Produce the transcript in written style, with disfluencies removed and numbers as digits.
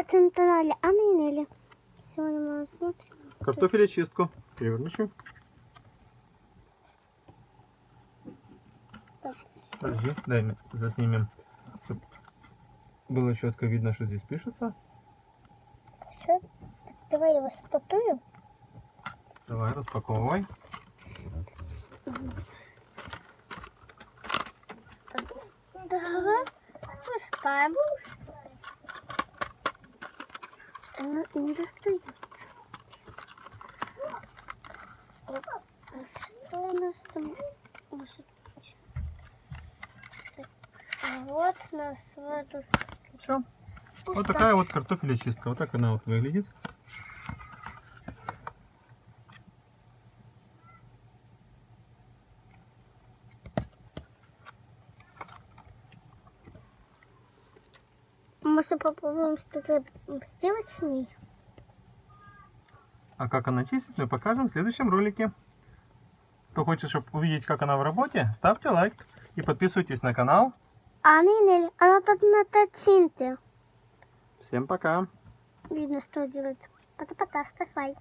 это на канале Анны и Нелли. Сегодня мы смотрим. Картофелечистку. Перевернучу. Так. Подожди, дай заснимем, чтобы было четко видно, что здесь пишется. Все. Давай я его спотую. Давай, распаковывай. Давай. Пускаем. Она не достает. Что у нас там может быть? Так, вот у нас вот тут. Все. Вот такая вот картофелечистка. Вот так она вот выглядит. Может, попробуем что-то сделать с ней? А как она чистит, мы покажем в следующем ролике. Кто хочет, чтобы увидеть, как она в работе, ставьте лайк и подписывайтесь на канал. Анна и Нелли, она тут на тачинте. Всем пока! Видно, что делать. Пока-пока, вставай.